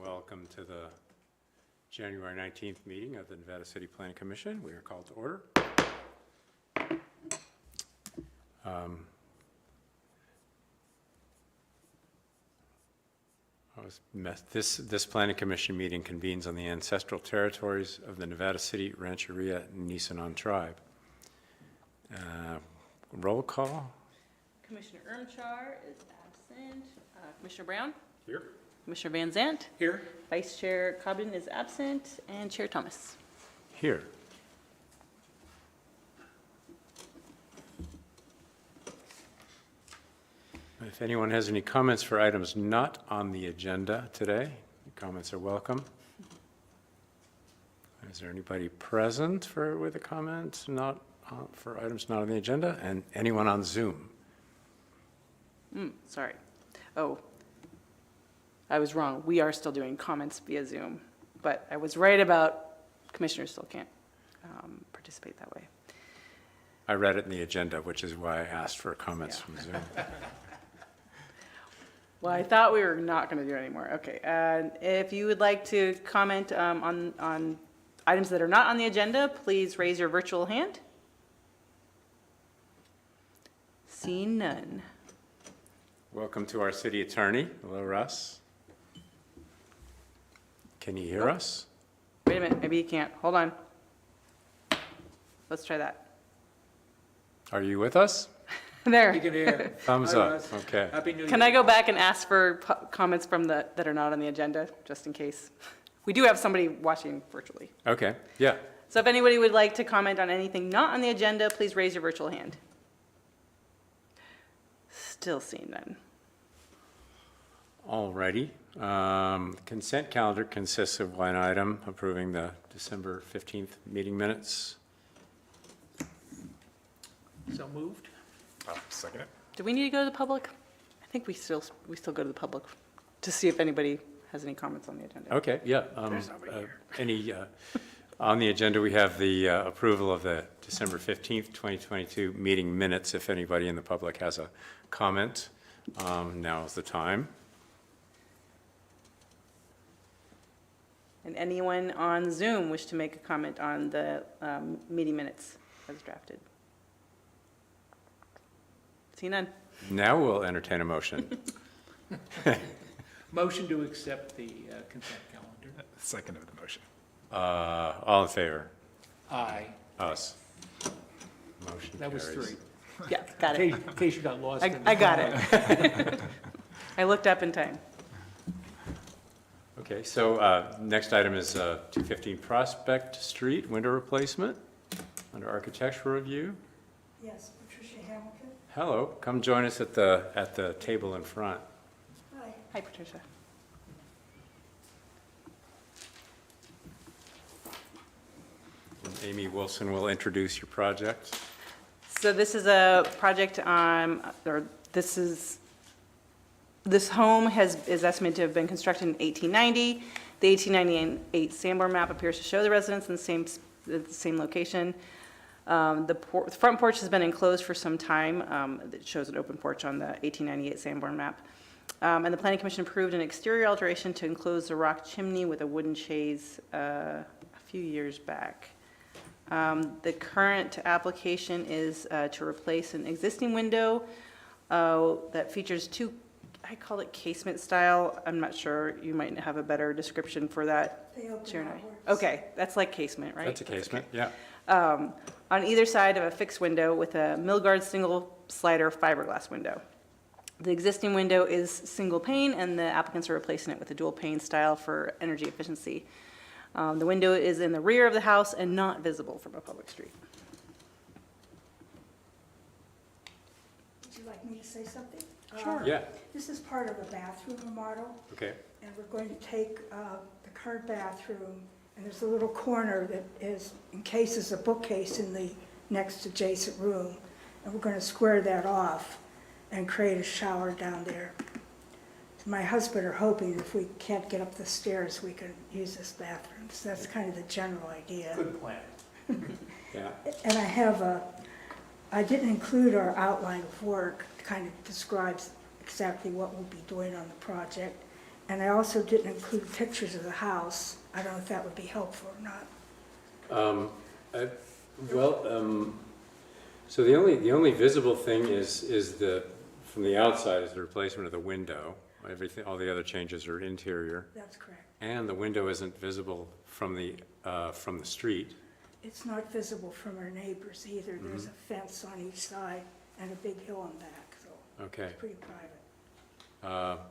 Welcome to the January 19th meeting of the Nevada City Planning Commission. We are called to order. This Planning Commission meeting convenes on the ancestral territories of the Nevada City Rancheria Nisenan tribe. Roll call. Commissioner Ermchar is absent. Commissioner Brown? Here. Commissioner Van Zant? Here. Vice Chair Cobden is absent, and Chair Thomas. Here. If anyone has any comments for items not on the agenda today, comments are welcome. Is there anybody present with a comment for items not on the agenda? And anyone on Zoom? Sorry. Oh, I was wrong. We are still doing comments via Zoom, but I was right about commissioners still can't participate that way. I read it in the agenda, which is why I asked for comments from Zoom. Well, I thought we were not going to do it anymore. Okay. And if you would like to comment on items that are not on the agenda, please raise your virtual hand. Seeing none. Welcome to our city attorney. Hello, Russ. Can you hear us? Wait a minute. Maybe you can't. Hold on. Let's try that. Are you with us? There. You can hear. Thumbs Hi, up. Russ. Okay. Happy New Year. Can I go back and ask for comments from that are not on the agenda, just in case? We do have somebody watching virtually. Okay. Yeah. So if anybody would like to comment on anything not on the agenda, please raise your virtual hand. Still seeing none. All righty. Consent calendar consists of one item, approving the December 15th meeting minutes. So moved. Second it. Do we need to go to the public? I think we still go to the public to see if anybody has any comments on the agenda. Okay, yeah. On the agenda, we have the approval of the December 15th, 2022 meeting minutes. If anybody in the public has a comment, now is the time. And anyone on Zoom wish to make a comment on the meeting minutes as drafted? See none. Now we'll entertain a motion. Motion to accept the consent calendar. Second of the motion. All in favor? Aye. Us. Motion That was carries. 3. Yeah, got it. In case you got lost. I got it. I looked up in time. Okay, so next item is 215 Prospect Street, window replacement under architectural review. Yes, Patricia Hamilton. Hello, come join us at the table in front. Hi. Hi, Patricia. And Amy Wilson will introduce your project. So this is a project this home is estimated to have been constructed in 1890. The 1898 Sanborn map appears to show the residence in the same location. The front porch has been enclosed for some time. It shows an open porch on the 1898 Sanborn map. And the Planning Commission approved an exterior alteration to enclose the rock chimney with a wooden chaise a few years back. The current application is to replace an existing window that features two, I call it casement style. I'm not sure. You might have a better description for that. They open Chair and I. outwards. Okay, that's like casement, right? That's a casement, yeah. On either side of a fixed window with a Milgard single slider fiberglass window. The existing window is single pane, and the applicants are replacing it with a dual pane style for energy efficiency. The window is in the rear of the house and not visible from a public street. Would you like me to say something? Sure. Yeah, This is part of a bathroom remodel, okay. and we're going to take the current bathroom, and there's a little corner that encases a bookcase in the next adjacent room, and we're going to square that off and create a shower down there. My husband are hoping if we can't get up the stairs, we can use this bathroom. So that's kind of the general idea. Good plan. Yeah. And I didn't include our outline of work. It kind of describes exactly what we'll be doing on the project. And I also didn't include pictures of the house. I don't know if that would be helpful or not. So the only visible thing is from the outside is the replacement of the window. Everything, all the other changes are interior. That's correct. And the window isn't visible from the street. It's not visible from our neighbors either. There's a fence on each side and a big hill in back, so Okay. it's pretty private.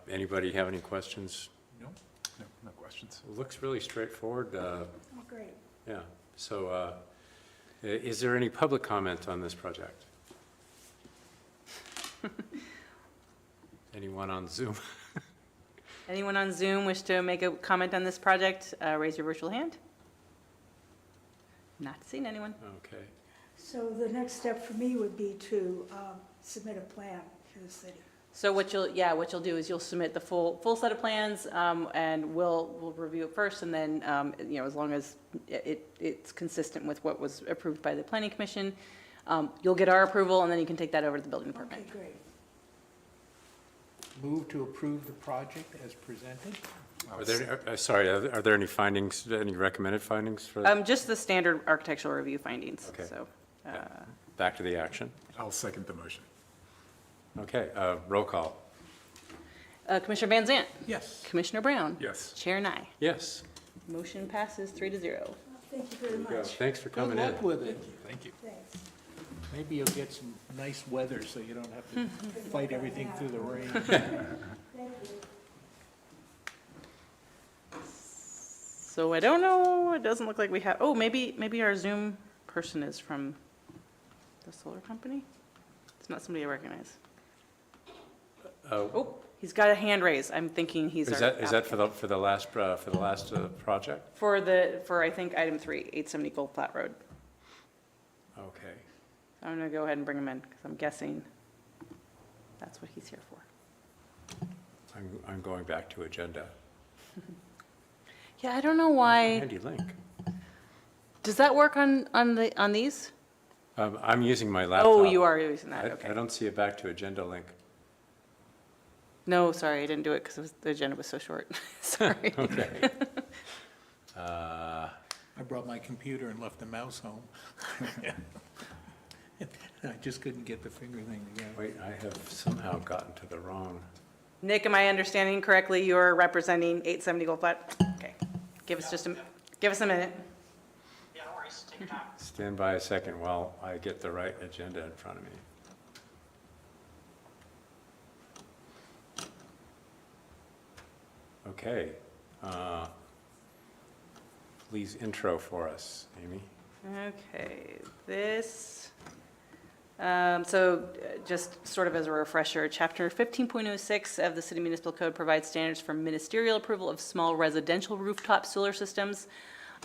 Anybody have any questions? No? No questions. It looks really straightforward. Oh, great. Yeah. So is there any public comment on this project? Anyone on Zoom? Anyone on Zoom wish to make a comment on this project? Raise your virtual hand. Not seeing anyone. Okay. So the next step for me would be to submit a plan to the city. So what you'll do is you'll submit the full set of plans, and we'll review it first, and then, as long as it's consistent with what was approved by the planning commission, you'll get our approval, and then you can take that over to the building Okay, department. great. Move to approve the project as presented? Are there any findings, any recommended findings for, Just the standard architectural review findings, Okay. so. back to the action? I'll second the motion. Okay, roll call. Commissioner Van Zant, Yes. Commissioner Brown. Yes. Chair Nye. Yes. Motion passes 3-0. Thank you very much. Thanks for Good coming in. luck with it. Thank you. Thanks. Maybe you'll get some nice weather so you don't have to fight everything through the rain. Thank you. So I don't know, it doesn't look like we have, maybe our Zoom person is from the solar company? It's not somebody I recognize. Oh, he's got a hand raised. I'm thinking he's our. Is that for the last project? For I think item 3, 870 Gold Flat Road. Okay. I'm gonna go ahead and bring him in, because I'm guessing that's what he's here for. I'm going back to agenda. Yeah, I don't know why, Handy link. does that work on these? I'm using my laptop. Oh, you are using that, I okay. don't see a back to agenda link. No, sorry, I didn't do it because the agenda was so short. Sorry. Okay. I brought my computer and left the mouse home. I just couldn't get the finger thing together. Wait, I have somehow gotten to the wrong. Nick, am I understanding correctly? You're representing 870 Gold Flat? Okay. Give us a minute. Yeah, no worries, take your time. Stand by a second while I get the right agenda in front of me. Okay. Please intro for us, Amy. Okay, just sort of as a refresher, Chapter 15.06 of the City Municipal Code provides standards for ministerial approval of small residential rooftop solar systems,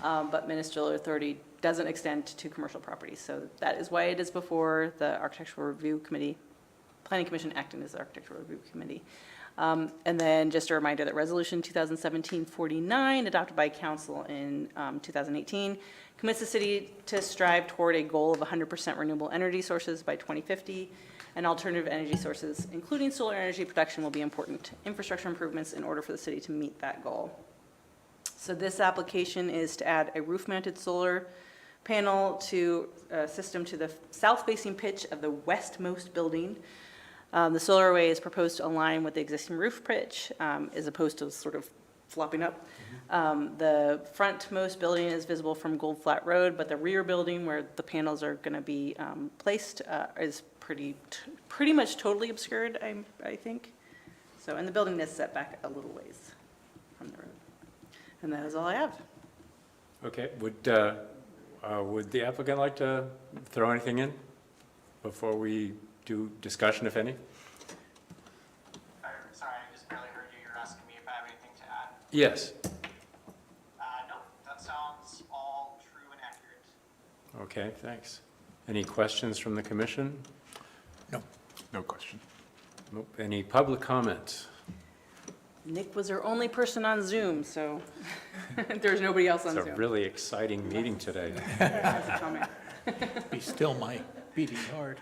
but ministerial authority doesn't extend to commercial properties. So that is why it is before the Architectural Review Committee, Planning Commission acting as the Architectural Review Committee. And then just a reminder that Resolution 2017-49, adopted by Council in 2018, commits the city to strive toward a goal of 100% renewable energy sources by 2050, and alternative energy sources, including solar energy production, will be important infrastructure improvements in order for the city to meet that goal. So this application is to add a roof-mounted solar panel system to the south-facing pitch of the westmost building. The solar array is proposed to align with the existing roof pitch, as opposed to sort of flopping up. The frontmost building is visible from Gold Flat Road, but the rear building where the panels are going to be placed is pretty much totally obscured, I think. So, and the building is set back a little ways from the road. And that is all I have. Okay, would the applicant like to throw anything in before we do discussion, if any? Sorry, I just barely heard you. You're asking me if I have anything to add. Yes. No, that sounds all true and accurate. Okay, thanks. Any questions from the commission? No. No question. Nope. Any public comment? Nick was our only person on Zoom, so there's nobody else on It's Zoom. a really exciting meeting today. That's a comment. Be still my beating heart.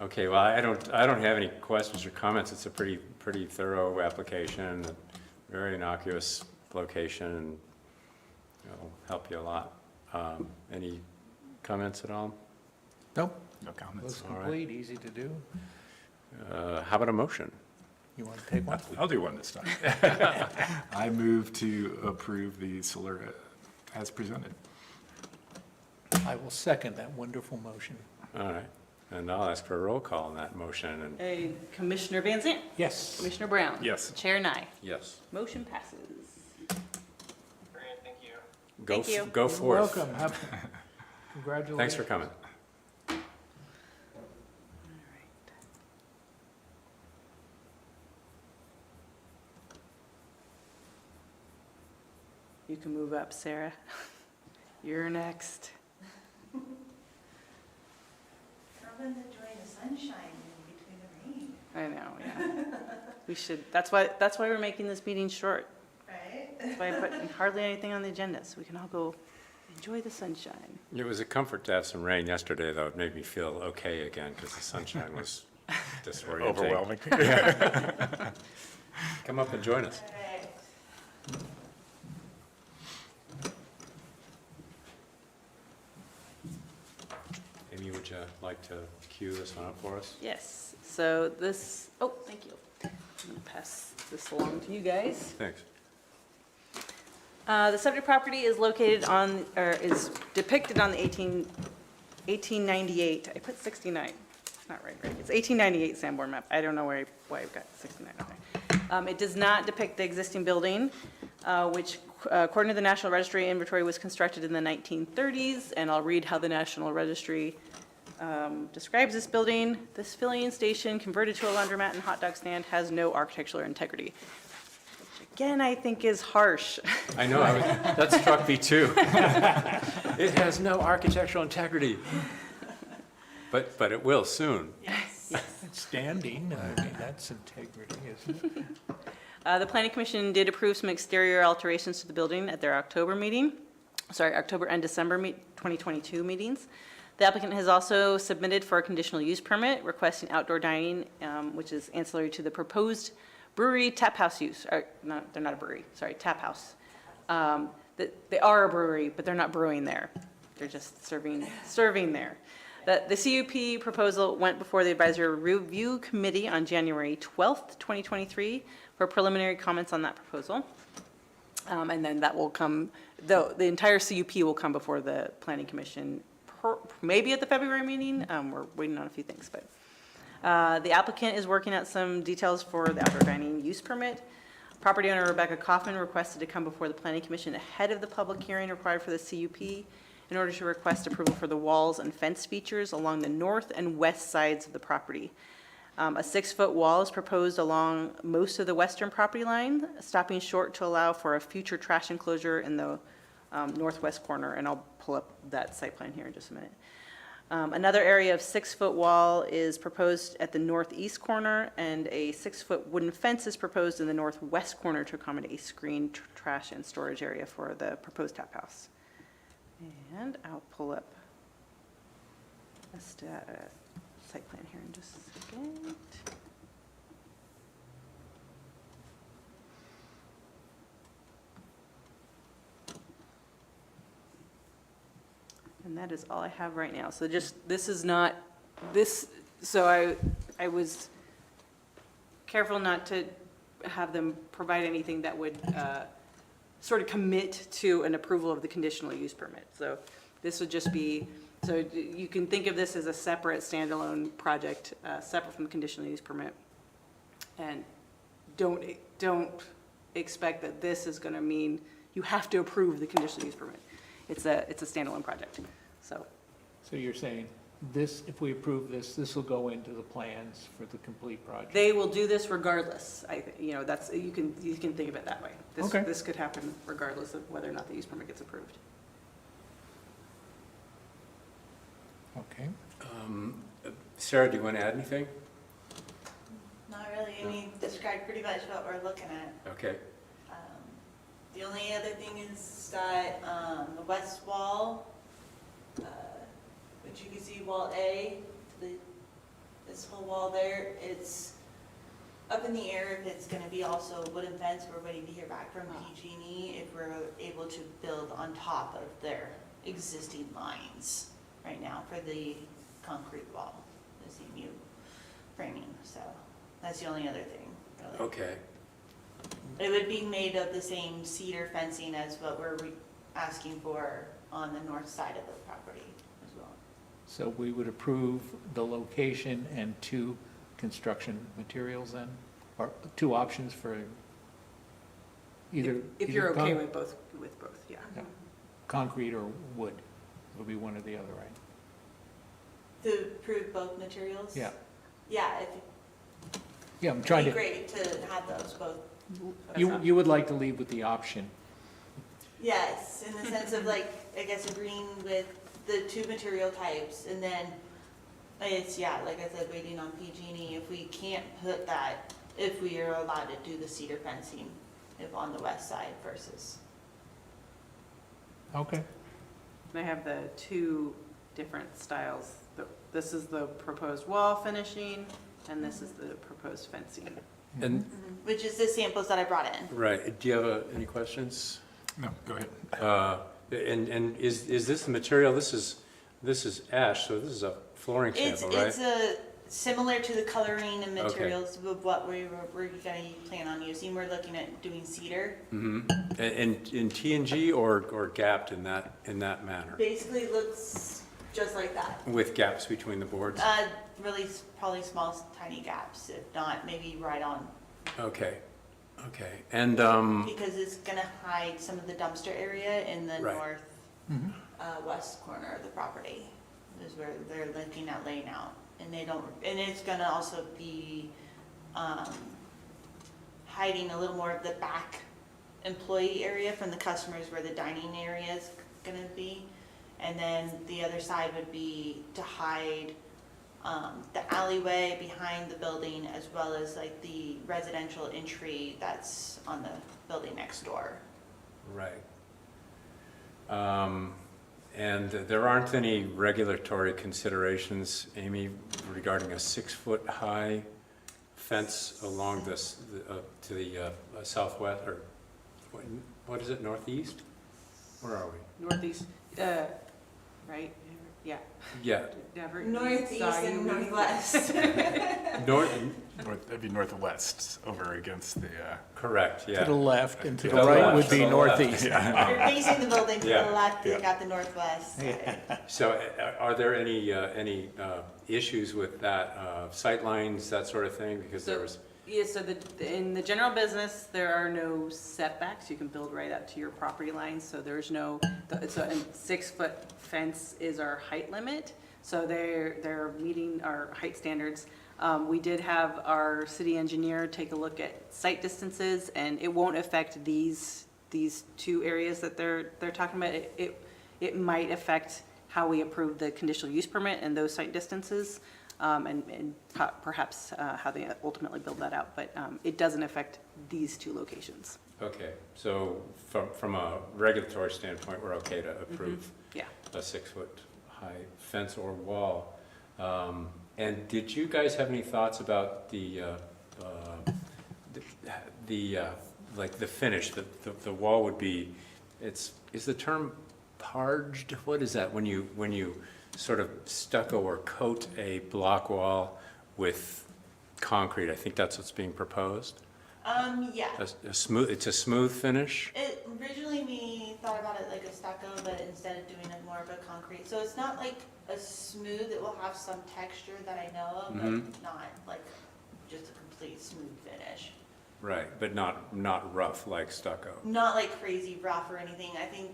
Okay, well, I don't have any questions or comments. It's a pretty thorough application, a very innocuous location, and it'll help you a lot. Any comments at all? Nope. No comments. Looks All right. complete, easy to do. How about a motion? You want to take one? I'll do one this time. I move to approve the solar as presented. I will second that wonderful motion. All right, and I'll ask for a roll call on that motion, and Commissioner Van Zant? Yes. Commissioner Brown? Yes. Chair Nye? yes, Motion passes. Great, thank you. go, Thank you. go You're forth. welcome. Congratulations. Thanks for coming. You can move up, Sarah. You're next. Come and enjoy the sunshine in between the rain, I know, yeah. We should, that's why we're making this meeting short. right? That's why I put hardly anything on the agenda, so we can all go enjoy the sunshine. It was a comfort to have some rain yesterday, though. It made me feel okay again, because the sunshine was disorienting. Overwhelming. Come up and join us. Right. Amy, would you like to cue this one up for us? Yes, so this, oh, thank you. I'm gonna pass this along to you guys. Thanks. The subject property is located on, or is depicted on the 1898, I put 69, it's not right, it's 1898 Sanborn map. I don't know why I've got 69 on there. It does not depict the existing building, which according to the National Registry inventory was constructed in the 1930s, and I'll read how the National Registry describes this building. This filling station, converted to a laundromat and hot dog stand, has no architectural integrity. Which again, I think is harsh. I know, that struck me too. It has no architectural integrity. But it will soon. Yes. It's standing, I mean, that's integrity, isn't it? The Planning Commission did approve some exterior alterations to the building at their October and December 2022 meetings. The applicant has also submitted for a conditional use permit requesting outdoor dining, which is ancillary to the proposed brewery tap house use, or no, they're not a brewery, sorry, tap house. They are a brewery, but they're not brewing there. They're just serving there. The CUP proposal went before the Advisory Review Committee on January 12th, 2023, for preliminary comments on that proposal. And then that will come, the entire CUP will come before the Planning Commission, maybe at the February meeting. We're waiting on a few things, but the applicant is working out some details for the outdoor dining use permit. Property owner Rebecca Kaufman requested to come before the Planning Commission ahead of the public hearing required for the CUP in order to request approval for the walls and fence features along the north and west sides of the property. A 6-foot wall is proposed along most of the western property line, stopping short to allow for a future trash enclosure in the northwest corner, and I'll pull up that site plan here in just a minute. Another area of 6-foot wall is proposed at the northeast corner, and a 6-foot wooden fence is proposed in the northwest corner to accommodate a screened trash and storage area for the proposed tap house. And I'll pull up a site plan here in just a second. And that is all I have right now. So just, this is not, so I was careful not to have them provide anything that would sort of commit to an approval of the conditional use permit. So this would just be, so you can think of this as a separate standalone project, separate from the conditional use permit. And don't expect that this is gonna mean you have to approve the conditional use permit. It's a standalone project, so. So you're saying this, if we approve this, this will go into the plans for the complete project? They will do this regardless. That's, you can think of it that way. Okay. This could happen regardless of whether or not the use permit gets approved. Okay. Sarah, do you want to add anything? Not really, I mean, described pretty much what we're looking at. Okay. The only other thing is that the west wall, which you can see wall A, the this whole wall there, it's up in the air if it's gonna be also wooden fence. We're waiting to hear back from PG&E if we're able to build on top of their existing lines right now for the concrete wall, the CMU framing, so that's the only other thing, really. Okay, It would be made of the same cedar fencing as what we're asking for on the north side of the property as well. So we would approve the location and 2 construction materials then? Or 2 options for either. If either you're okay con- with both, yeah. Yeah. Concrete or wood, it'll be one or the other, right? To approve both materials? Yeah, Yeah, yeah, I'm it'd trying be to, great to have those both. you would like to leave with the option. Yes, in the sense of like, I guess agreeing with the 2 material types, and then it's, yeah, like I said, waiting on PG&E if we can't put that, if we are allowed to do the cedar fencing, if on the west side versus. Okay. And I have the 2 different styles. This is the proposed wall finishing, and this is the proposed fencing. and, Which is the samples that I brought in. right, do you have any questions? No, go ahead. And is this the material, this is ash, so this is a flooring sample, right? It's similar to the coloring and materials of what we're gonna plan on using. We're looking at doing cedar. Mm-hmm. And in T&G or gapped in that manner? Basically looks just like that. With gaps between the boards? Really probably small, tiny gaps, if not maybe right on. Okay, and, Because it's gonna hide some of the dumpster area in the Right. north, west corner of the property. Is where they're looking at laying out. And it's gonna also be, hiding a little more of the back employee area from the customers where the dining area is gonna be. And then the other side would be to hide, the alleyway behind the building as well as like the residential entry that's on the building next door. right. And there aren't any regulatory considerations, Amy, regarding a 6-foot-high fence along this, to the southwest, or what is it, northeast? Where are we? Northeast, right? Yeah. Yeah, Never Northeast saw you and move. northwest. That'd be northwest over against the, To correct, the yeah. left and to To the the right left, would to be the left. northeast. You're facing the building to Yeah, the left, you yeah. got the northwest side. So are there any issues with that, sightlines, that sort of thing? Because there So- was, Yeah, so in the general business, there are no setbacks. You can build right up to your property line, so there's no, so a 6-foot fence is our height limit. So they're meeting our height standards. We did have our city engineer take a look at site distances, and it won't affect these 2 areas that they're talking about. It might affect how we approve the conditional use permit and those site distances. And perhaps how they ultimately build that out, but it doesn't affect these 2 locations. okay, so from a regulatory standpoint, we're okay to approve Yeah. a 6-foot-high fence or wall. And did you guys have any thoughts about the like the finish? The wall would be, is the term parged? What is that, when you sort of stucco or coat a block wall with concrete? I think that's what's being proposed. Yeah. It's a smooth finish? Originally we thought about it like a stucco, but instead of doing it more of a concrete. So it's not like a smooth, it will have some texture that I know of, but not like just a complete smooth finish. Right, but not rough like stucco. Not like crazy rough or anything. I think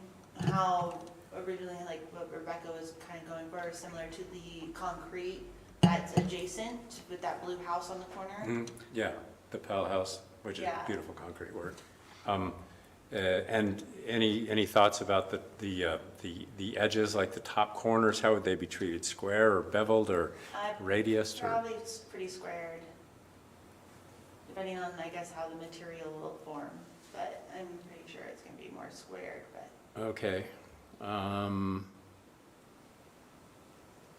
how originally, like what Rebecca was kind of going for, is similar to the concrete that's adjacent with that blue house on the corner. Yeah, the Pell House, which is Yeah. beautiful concrete work. And any thoughts about the edges, like the top corners? How would they be treated? Square or beveled or radiused? Or Probably it's pretty squared, depending on, I guess, how the material will form. But I'm pretty sure it's gonna be more squared, but. okay.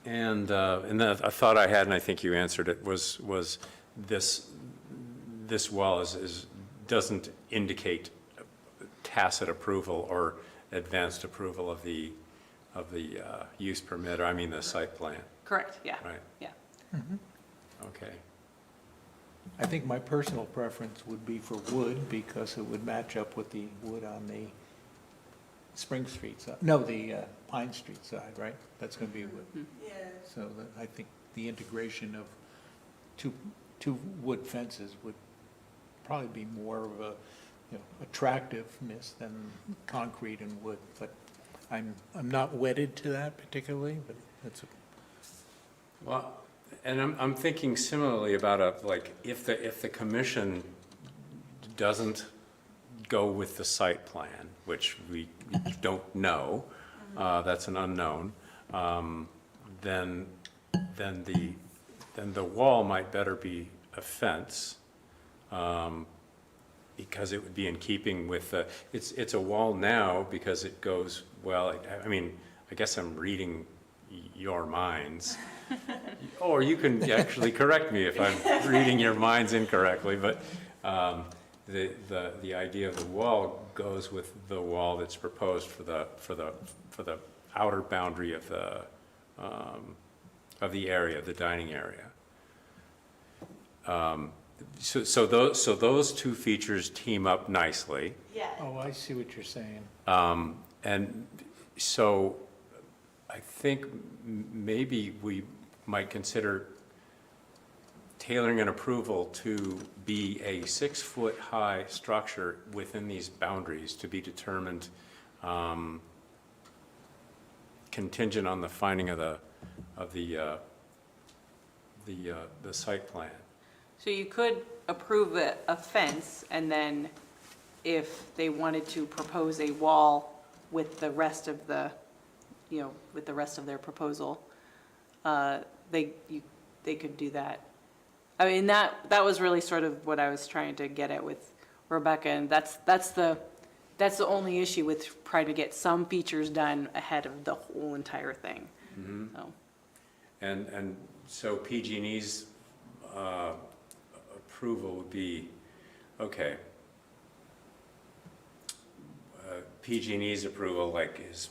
And a thought I had, and I think you answered it, was this wall doesn't indicate tacit approval or advanced approval of the use permit, or I mean the site plan, Correct, yeah. right? Yeah. Okay. I think my personal preference would be for wood because it would match up with the wood on the Spring Street side, no, the Pine Street side, right? That's going to be wood. Yeah. So I think the integration of two wood fences would probably be more of a, attractiveness than concrete and wood. But I'm not wedded to that particularly, but that's Well, and I'm thinking similarly about if the commission doesn't go with the site plan, which we don't know, that's an unknown, then the wall might better be a fence, because it would be in keeping with it's a wall now because it goes, well, I mean, I guess I'm reading your minds. Or you can actually correct me if I'm reading your minds incorrectly, but the idea of the wall goes with the wall that's proposed for the outer boundary of the area, the dining area. So those two features team up nicely. Yeah. Oh, I see what you're saying. And so I think maybe we might consider tailoring an approval to be a 6-foot-high structure within these boundaries to be determined contingent on the finding of the site plan. So you could approve a fence, and then if they wanted to propose a wall with the rest of with the rest of their proposal, they could do that. I mean, that was really sort of what I was trying to get at with Rebecca, and that's the only issue with trying to get some features done ahead of the whole entire thing. So. And so PG&E's approval would be, okay, PG&E's approval is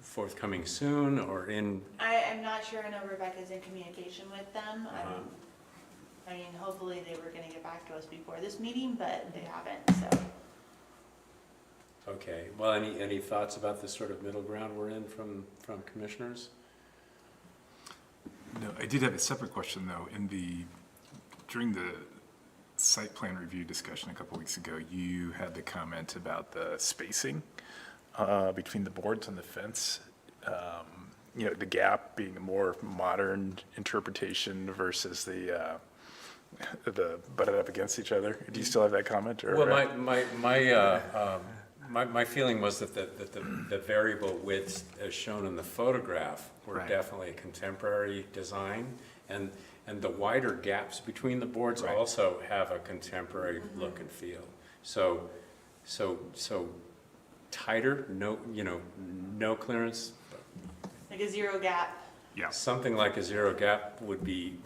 forthcoming soon or in? I'm not sure. I know Rebecca's in communication with them. I mean, hopefully they were gonna get back to us before this meeting, but they haven't, so. Okay, well, any thoughts about the sort of middle ground we're in from commissioners? No, I did have a separate question though. During the site plan review discussion a couple weeks ago, you had the comment about the spacing between the boards and the fence. The gap being a more modern interpretation versus the butted up against each other. Do you still have that comment? Or? Well, my feeling was that the variable widths as shown in the photograph were Right. definitely a contemporary design, and the wider gaps between the boards Right. also have a contemporary look and feel. So tighter, no clearance. Like a zero gap. Yeah. Something like a zero gap would be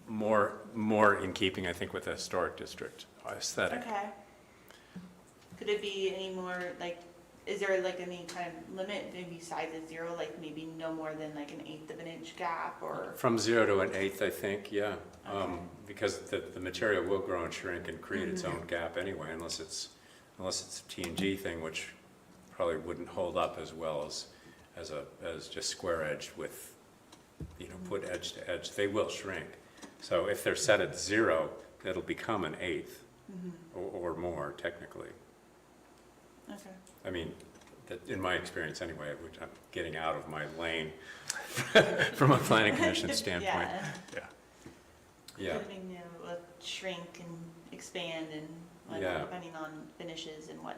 more in keeping, I think, with the historic district aesthetic. Okay. Could it be any more, is there any kind of limit, maybe size of zero, maybe no more than an 1/8 of an inch gap, or? From 0 to 1/8, I think, yeah. Okay. Because the material will grow and shrink and create its own gap anyway, unless it's a T&G thing, which probably wouldn't hold up as well as just square edged with, put edge to edge. They will shrink. So if they're set at 0, it'll become 1/8 or more technically. Okay. I mean, in my experience anyway, which I'm getting out of my lane from a planning commission standpoint. Yeah. Yeah. Could be, shrink and expand and Yeah. depending on finishes and what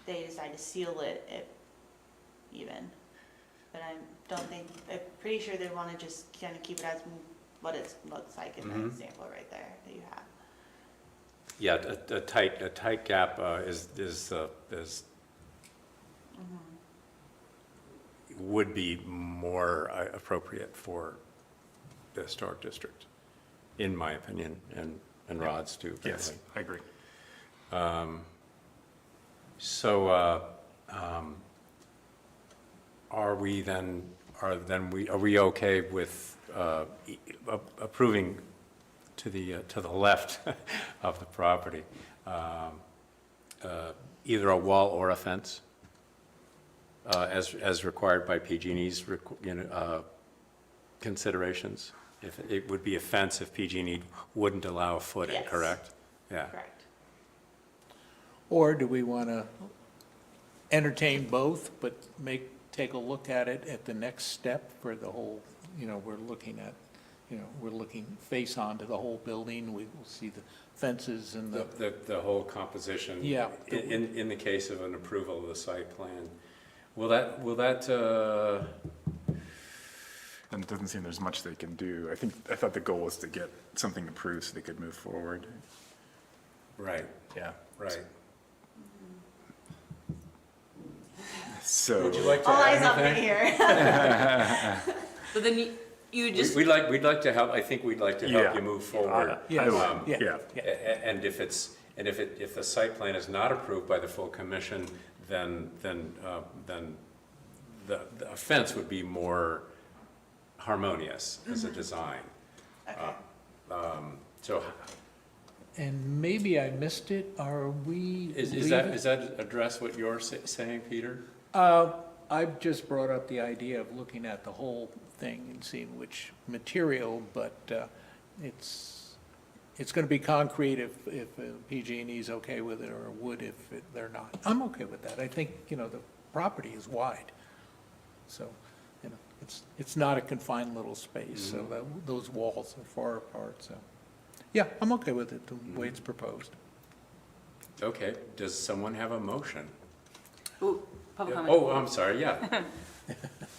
they decide to seal it even. But I'm pretty sure they want to just kind of keep it as what it looks like in the example right there that you have. Yeah, a tight gap is would be more appropriate for the historic district, in my opinion, and Rod's too. Yes, apparently. I agree. So, are we then, are we okay with approving to the left of the property, either a wall or a fence, as required by PG&E's, considerations? If it would be a fence if PG&E wouldn't allow a footing, Yes. correct? Yeah. Correct. Or do we want to entertain both, but take a look at it at the next step for the whole, we're looking at, we're looking face on to the whole building, we will see the fences and The whole composition. Yeah. In the case of an approval of the site plan. Will that, And it doesn't seem there's much they can do. I thought the goal was to get something approved so they could move forward. right, Yeah. right. So. Would you like to All eyes add on me anything? here. So then you just, We'd like to help, I think we'd like to help Yeah. you move forward. Yeah. Yeah. And if if the site plan is not approved by the full commission, then the fence would be more harmonious as a design. Okay. So And maybe I missed it, are we? is that address what you're saying, Peter? I've just brought up the idea of looking at the whole thing and seeing which material, but it's going to be concrete if PG&E is okay with it, or wood if they're not. I'm okay with that. I think, the property is wide. So, it's not a confined little space, so those walls are far apart, so. Yeah, I'm okay with it, the way it's proposed. Okay, does someone have a motion? ooh, public comment. Oh, I'm sorry, yeah.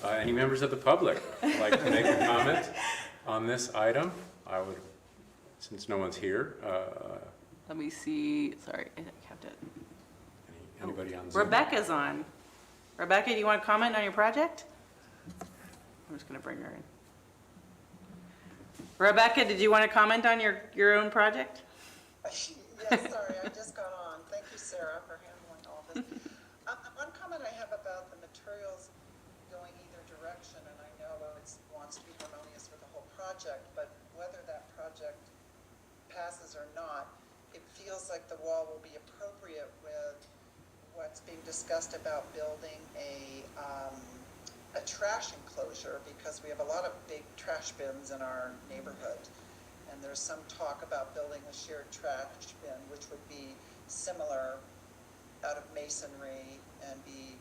Any members of the public like to make a comment on this item? I would, since no one's here, Let me see, sorry, I kept it. anybody on Zoom? Rebecca's on. Rebecca, do you want to comment on your project? I'm just going to bring her in. Rebecca, did you want to comment on your own project? Yes, sorry, I just got on. Thank you, Sarah, for handling all this. One comment I have about the materials going either direction, and I know it wants to be harmonious with the whole project, but whether that project passes or not, it feels like the wall will be appropriate with what's being discussed about building a trash enclosure, because we have a lot of big trash bins in our neighborhood. And there's some talk about building a shared trash bin, which would be similar out of masonry and be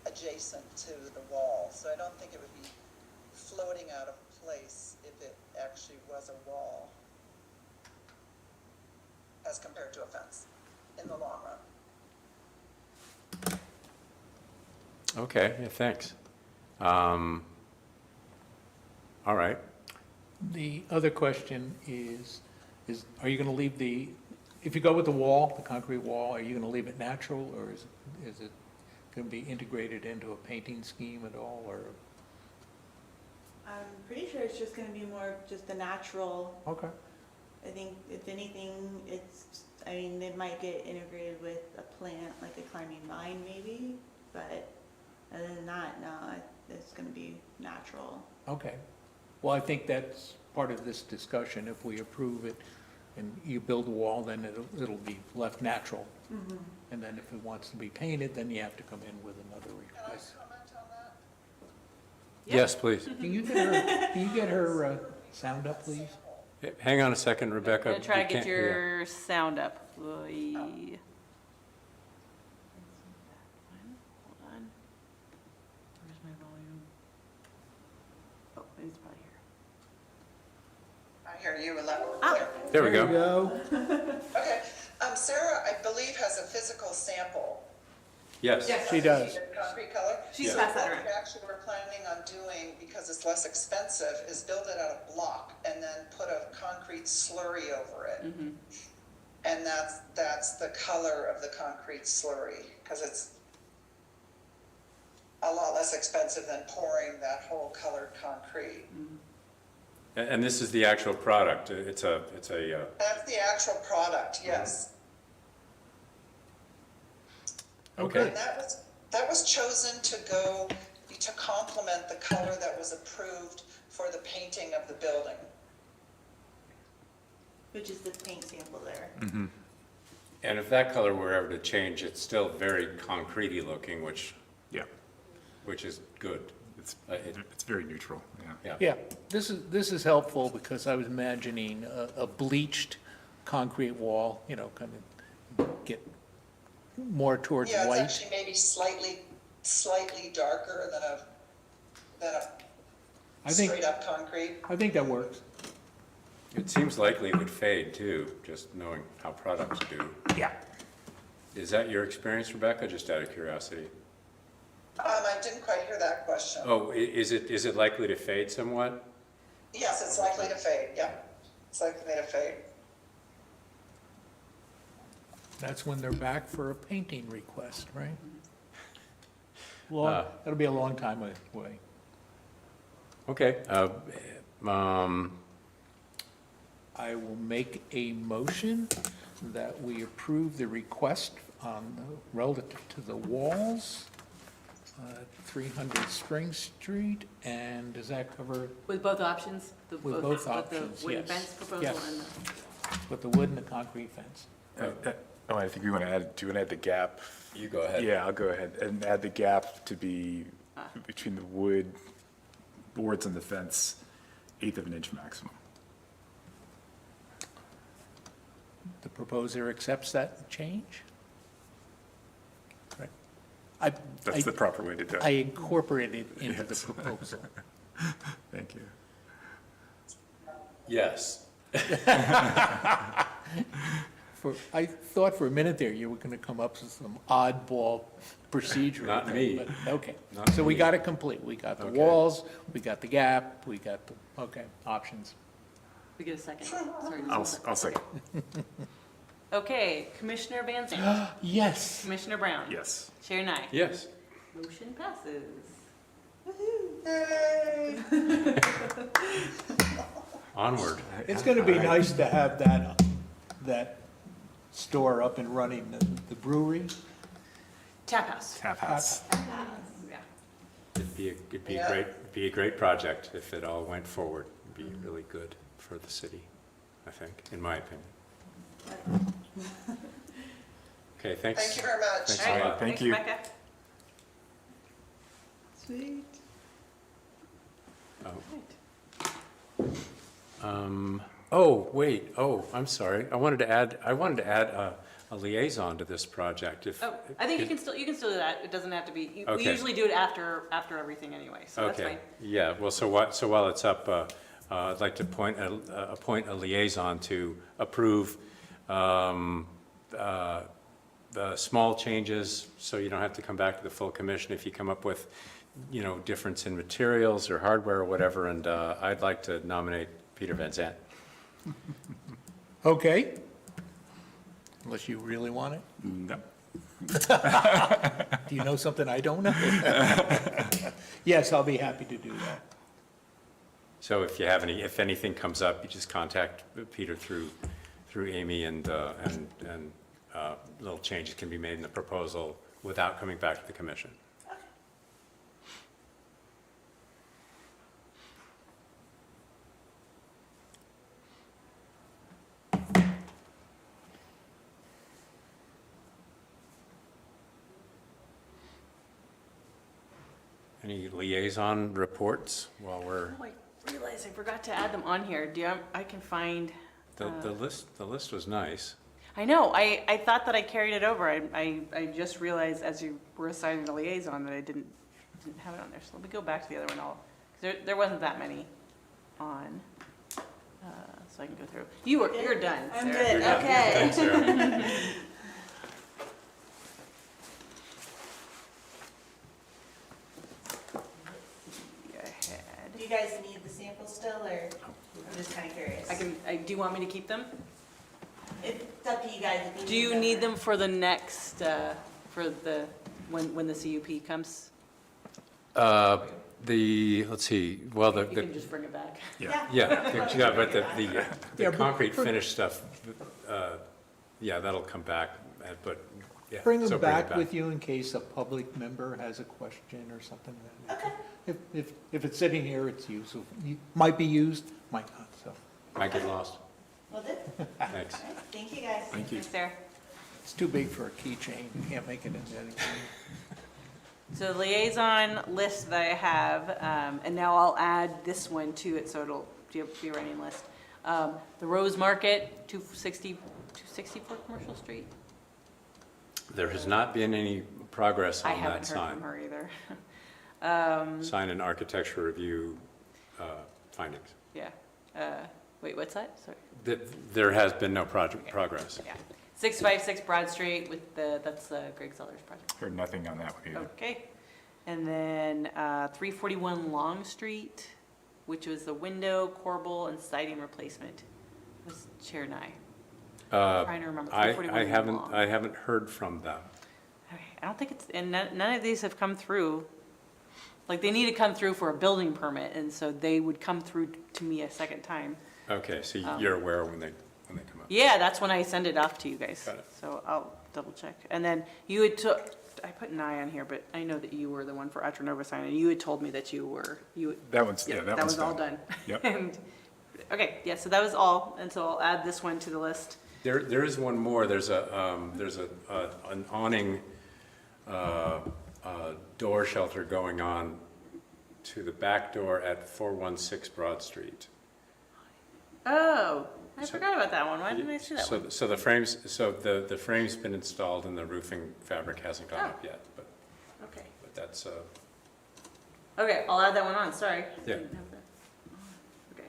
adjacent to the wall. So I don't think it would be floating out of place if it actually was a wall as compared to a fence in the long run. Okay, yeah, thanks. All right. The other question is, are you going to leave if you go with the wall, the concrete wall, are you going to leave it natural, or is it going to be integrated into a painting scheme at all, or? I'm pretty sure it's just gonna be more of just the natural. Okay. I think if anything, it might get integrated with a plant, like a climbing vine maybe, but other than that, no, it's gonna be natural. Okay. Well, I think that's part of this discussion. If we approve it and you build a wall, then it'll be left natural. And then if it wants to be painted, then you have to come in with another Can I request. comment on that? Yes, please. Can you get her sound up, please? Hang on a second, Rebecca. I'm going to try We to get can't hear you. your sound up. Hold on. Where's my volume? Oh, it's probably here. I hear you a lot more Ah. clear. There we go. Okay, Sarah, I believe, has a physical sample. Yes. She does. In concrete color. She's So passed that what around. we actually were planning on doing, because it's less expensive, is build it out of block and then put a concrete slurry over it. And that's the color of the concrete slurry, because it's a lot less expensive than pouring that whole colored concrete. And this is the actual product, it's a, That's the actual product, yes. okay. And that was chosen to complement the color that was approved for the painting of the building. Which is the paint sample there. And if that color were ever to change, it's still very concrete-y looking, which Yeah, is good. it's very neutral, yeah. Yeah, this is helpful because I was imagining a bleached concrete wall, you know, kind of get more towards Yeah, it's white. actually maybe slightly darker than I a think- straight up concrete. I think that works. It seems likely it would fade too, just knowing how products do. Yeah. Is that your experience, Rebecca, just out of curiosity? I didn't quite hear that question. Oh, is it likely to fade somewhat? Yes, it's likely to fade, yeah. It's likely to fade. That's when they're back for a painting request, right? That'll be a long time away. Okay, I will make a motion that we approve the request relative to the walls, 300 Spring Street, and does that cover With both options? With both options, The wooden yes. fence proposal Yes. and the... with the wood and the concrete fence? Oh, I think we want to add, do you want to add the gap? you go ahead. Yeah, I'll go ahead and add the gap to be between the wood boards and the fence, 1/8 of an inch maximum. The proposer accepts that change? Correct. That's the proper way to do I it. incorporated it into the proposal. Thank you. Yes. I thought for a minute there you were going to come up with some oddball procedure. Not thing, me. but okay. Not So we me. got it complete. We got the Okay. walls, we got the gap, we got the, okay, options. We get a second. Sorry, I'll just one I'll second. Okay, Commissioner Van Zandt, Yes. Commissioner Brown. Yes. Chair Nye. Yes. Motion passes. Onward. It's going to be nice to have that store up and running, the brewery. Tap House. Tap house. Yeah. It'd be Yeah. a great project if it all went forward. It'd be really good for the city, I think, in my opinion. Okay, thanks. Thank you very much. Thanks All a right, lot. Thank thanks, you. Rebecca. Sweet. Oh, wait, I'm sorry. I wanted to add a liaison to this project if. Oh, I think you can still do that. It doesn't have to be, we Okay. usually do it after everything anyway, so that's Okay, fine. yeah, well, so while it's up, I'd like to appoint a liaison to approve the small changes, so you don't have to come back to the full commission if you come up with, difference in materials or hardware or whatever, and I'd like to nominate Peter Van Zandt. Okay. Unless you really want it. No. Do you know something I don't know? Yes, I'll be happy to do that. So if anything comes up, you just contact Peter through Amy, and little changes can be made in the proposal without coming back to the commission. Any liaison reports while we're, Oh, I realized I forgot to add them on here. I can find, the list was nice. I know, I thought that I carried it over. I just realized as you were assigning a liaison that I didn't have it on there. So let me go back to the other one. There wasn't that many on, so I can go through. You're done, I'm Sarah. good, Yeah, okay. thanks, Sarah. Go ahead. Do you guys need the sample still, or I'm just kind of curious? Do you want me to keep them? It's up to you guys. If Do you need them for the next, when the CUP comes? Let's see, well, You can just bring it back. but the Yeah, concrete finish stuff, that'll come back, but, yeah. Bring so them it back with you in case a public member has a question or something. If it's sitting here, it's useful, might be used, might not, so. Might get lost. Well, good. Thanks. All right, thank you, guys. Thank you. Thanks, Sarah. It's too big for a keychain, you can't make it into anything. So the liaison list that I have, and now I'll add this one to it, so it'll be a running list. The Rose Market, 264 Commercial Street. There has not been any progress I on that haven't heard sign. from her either. Sign and architecture review findings. Yeah. Wait, what's that? Sorry. There has been no progress. Yeah. 656 Broad Street that's Greg Zeller's project. Heard nothing on that one either. Okay. And then 341 Long Street, which was the window, corbel, and siding replacement. Was Chair Nye. Trying to remember. 341 I haven't heard from them. Okay, I don't think it's, and none of these have come through. Like, they need to come through for a building permit, and so they would come through to me a second time. Okay, so you're aware when they come up. Yeah, that's when I send it off to you guys. Got it. So I'll double check. And then you had I put an eye on here, but I know that you were the one for Atronova sign, and you had told me that That one's, that was all done. Yep. And, okay, yeah, so that was all, and so I'll add this one to the list. There is one more. There's an awning door shelter going on to the back door at 416 Broad Street. Oh, I forgot about that one. Why didn't I see that one? So the frame's been installed and the roofing fabric hasn't gone up yet, but Okay. that's, Okay, I'll add that one on, sorry. Yeah. Didn't have that. Okay.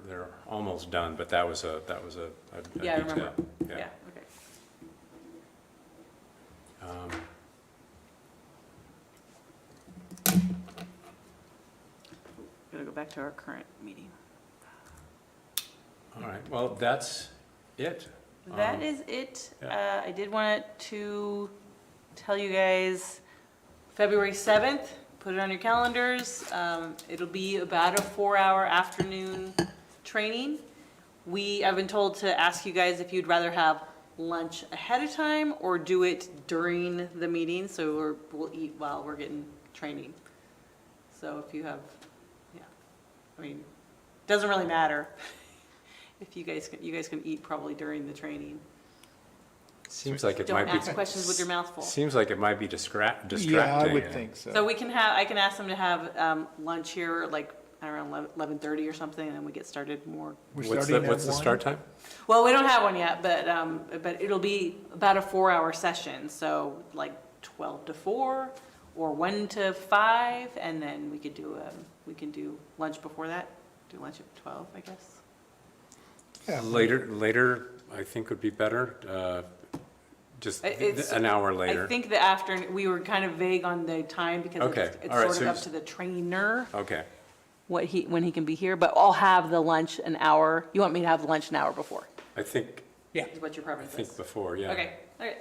they're almost done, but that was a Yeah, I detail. remember. Yeah, okay. Gotta go back to our current meeting. All right, well, that's it. That is it. yeah. I did want to tell you guys, February 7th, put it on your calendars. It'll be about a 4-hour afternoon training. I've been told to ask you guys if you'd rather have lunch ahead of time or do it during the meeting, so we'll eat while we're getting training. So if you have, I mean, doesn't really matter. If you guys can eat probably during the training. Seems like it Don't might be. ask questions with your mouth full. Seems like it might be distracting. Yeah, I would think so. So I can ask them to have lunch here like around 11:30 or something, and then we get started more. We're What's starting at the 1? start time? Well, we don't have one yet, but it'll be about a 4-hour session, so like 12 to 4 or 1 to 5, and then we can do lunch before that. Do lunch at 12, I guess. Yeah. Later, I think would be better, just an hour later. I think the afternoon, we were kind of vague on the time because Okay, it's all right, sort so of up you- to the trainer, Okay, when he can be here, but I'll have the lunch an hour. You want me to have the lunch an hour before, I think is what your preference is? before, yeah. Okay, all right.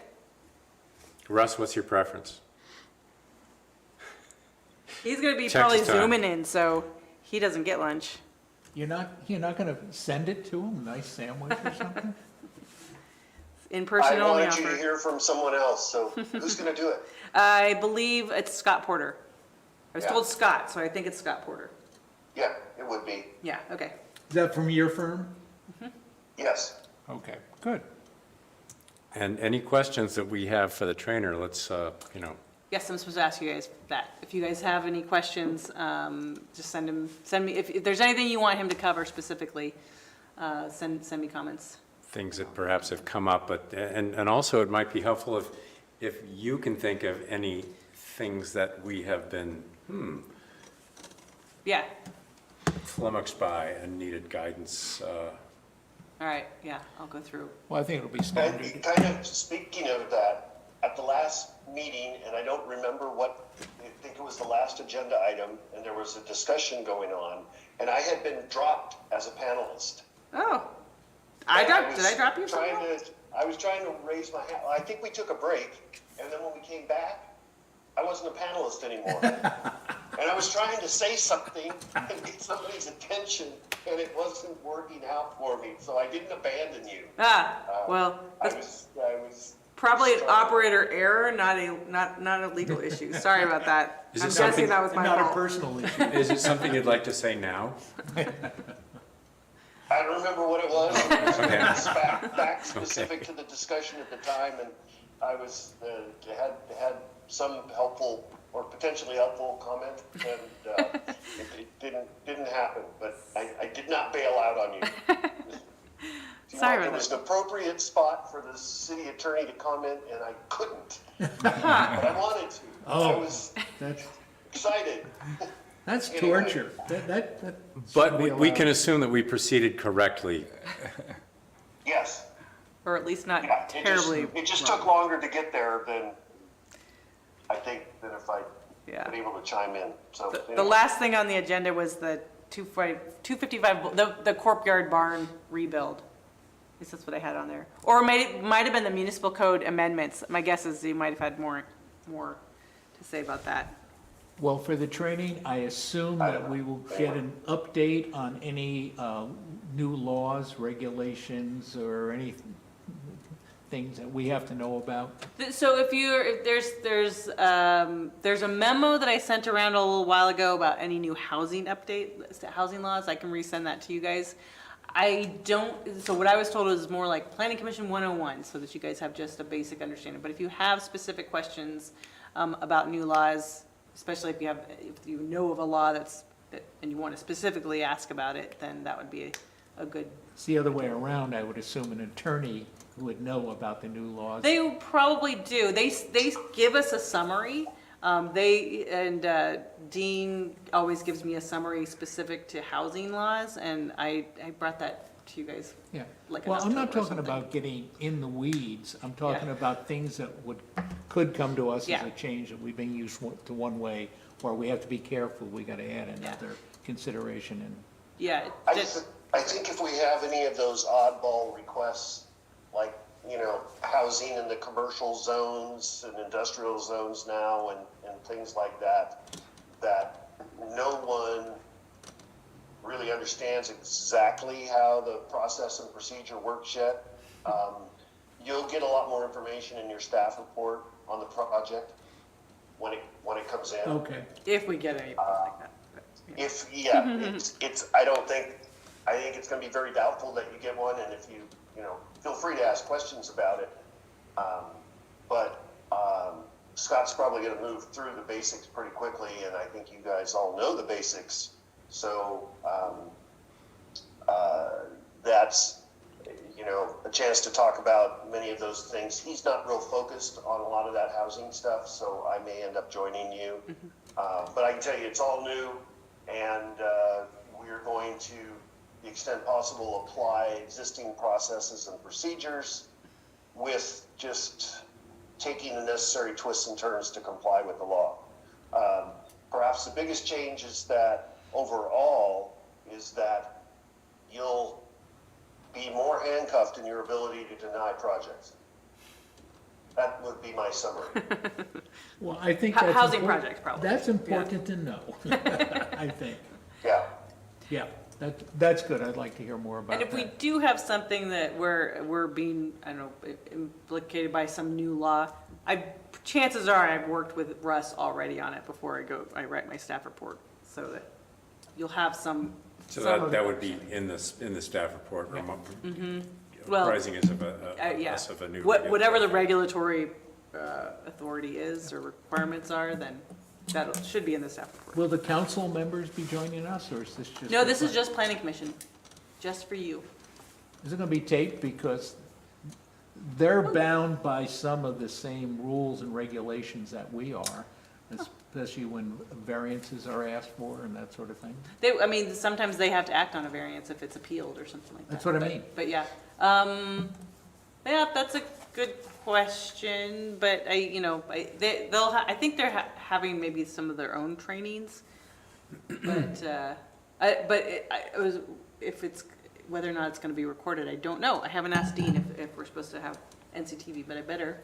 Russ, what's your preference? He's gonna be Check probably his time. zooming in, so he doesn't get lunch. You're not gonna send it to him, a nice sandwich or something? In person I only wanted you to offer. hear from someone else, so who's going to do it? I believe it's Scott Porter. I was Yeah. told Scott, so I think it's Scott Porter. Yeah, it would be. Yeah, okay. Is that from your firm? Yes. Okay, good. And any questions that we have for the trainer, let's, Yes, I'm supposed to ask you guys that. If you guys have any questions, just send me, if there's anything you want him to cover specifically, send me comments. things that perhaps have come up, but, and also it might be helpful if you can think of any things that we have been, Yeah, flummoxed by and needed guidance. all right, yeah, I'll go through. Well, I think it'll be And standard. kind of speaking of that, at the last meeting, and I don't remember I think it was the last agenda item, and there was a discussion going on, and I had been dropped as a panelist. Oh, did I drop you something? I was trying to raise my hand. I think we took a break, and then when we came back, I wasn't a panelist anymore. And I was trying to say something and get somebody's attention, and it wasn't working out for me, so I didn't abandon you. Well, I that's was probably an struggling. operator error, not a legal issue. Sorry about that. Is it I'm something- guessing that was my Not a fault. personal issue. Is it something you'd like to say now? I don't remember what it was. It was Okay. fact specific to the discussion at the time, and I was, had some helpful or potentially helpful comment, and it didn't happen, but I did not bail out on you. Sorry There about was that. an appropriate spot for the city attorney to comment, and I couldn't. But I wanted to. I Oh. was That's, excited. that's Anyway. torture. That But should be we allowed. can assume that we proceeded correctly. Yes. Or at least not Yeah, terribly it just wrong. took longer to get there than I think than if I'd Yeah. been able to chime in. So The anyway. last thing on the agenda was the 255, the Courtyard Barn rebuild. At least that's what I had on there. Or might have been the municipal code amendments. My guess is you might have had more to say about that. Well, for the training, I assume that we will get an update on any new laws, regulations, or any things that we have to know about. So if there's a memo that I sent around a little while ago about any new housing housing laws, I can resend that to you guys. So what I was told is more like Planning Commission 101, so that you guys have just a basic understanding. But if you have specific questions about new laws, especially if you know of a law and you want to specifically ask about it, then that would be a good. It's the other way around. I would assume an attorney would know about the new laws. They probably do. They give us a summary. Dean always gives me a summary specific to housing laws, and I brought that to you guys. Yeah. Like in Well, I'm not October or talking something. about getting in the weeds. I'm talking Yeah. about things that could come to us as Yeah. a change that we've been used to one way, or we have to be careful. We got to add another consideration in. Yeah, I think if we have any of those oddball requests, like, housing in the commercial zones and industrial zones now and things like that no one really understands exactly how the process and procedure works yet. You'll get a lot more information in your staff report on the project when it comes in. Okay. if we get anything like that. But, yeah. I think it's going to be very doubtful that you get one, and if you feel free to ask questions about it. But Scott's probably going to move through the basics pretty quickly, and I think you guys all know the basics. So that's a chance to talk about many of those things. He's not real focused on a lot of that housing stuff, so I may end up joining you. But I can tell you it's all new, and we're going to, the extent possible, apply existing processes and procedures with just taking the necessary twists and turns to comply with the law. Perhaps the biggest change is that overall is that you'll be more handcuffed in your ability to deny projects. That would be my summary. Well, I think Housing that's important. projects, probably. That's important to know, I think. Yeah. Yeah, that's good. I'd like to hear more about And that. if we do have something that we're being, I don't know, implicated by some new law, chances are I've worked with Russ already on it before I write my staff report, so that you'll have some. So some- that would be in the staff report, Well, apprising us of yeah. us of a new. Whatever the regulatory authority is or requirements are, then that should be in the staff report. Will the council members be joining us, or is this just? No, for this is fun? just planning commission, just for you. Is it gonna be taped? Because they're bound by some of the same rules and regulations that we are, especially when variances are asked for and that sort of thing. Sometimes they have to act on a variance if it's appealed or something like that. That's what I mean. But yeah, yeah, that's a good question, but I think they're having maybe some of their own trainings. But, whether or not it's gonna be recorded, I don't know. I haven't asked Dean if we're supposed to have NCTV, but I better.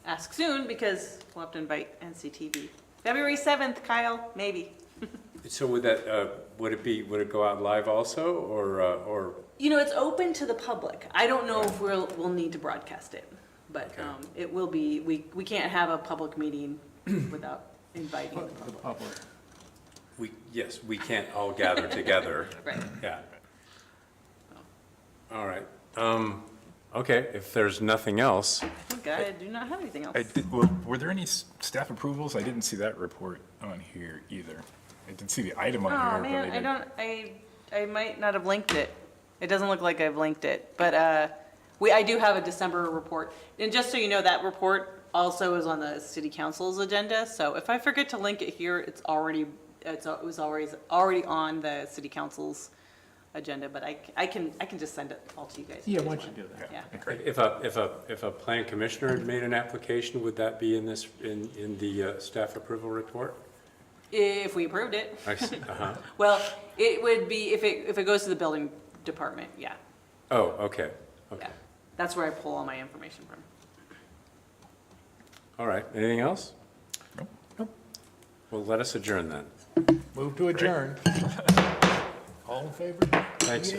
ask soon because we'll have to invite NCTV. February 7th, Kyle, maybe. So would that, would it go out live also, or, You know, it's open to the public. I don't know if we'll need to broadcast it, but Okay. it will be, we can't have a public meeting without inviting the The public. public. yes, we can't all gather together. Right. Yeah. All right. Okay, if there's nothing else, I think I do not have anything else. Well, were there any staff approvals? I didn't see that report on here either. I didn't see the item on Oh, here, but man, I did. I might not have linked it. It doesn't look like I've linked it, but, I do have a December report. And just so you know, that report also is on the city council's agenda, so if I forget to link it here, it was already on the city council's agenda, but I can just send it all to you guys. if Yeah, you why guys don't you do want. that? Yeah. if a plan commissioner had made an application, would that be in the staff approval report? If we approved it. I see, uh-huh. Well, it would be, if it goes to the building department, yeah. Oh, okay, okay. Yeah. That's where I pull all my information from. All right, anything else? Nope. Well, let us adjourn then. Move to adjourn. All in favor? Thanks,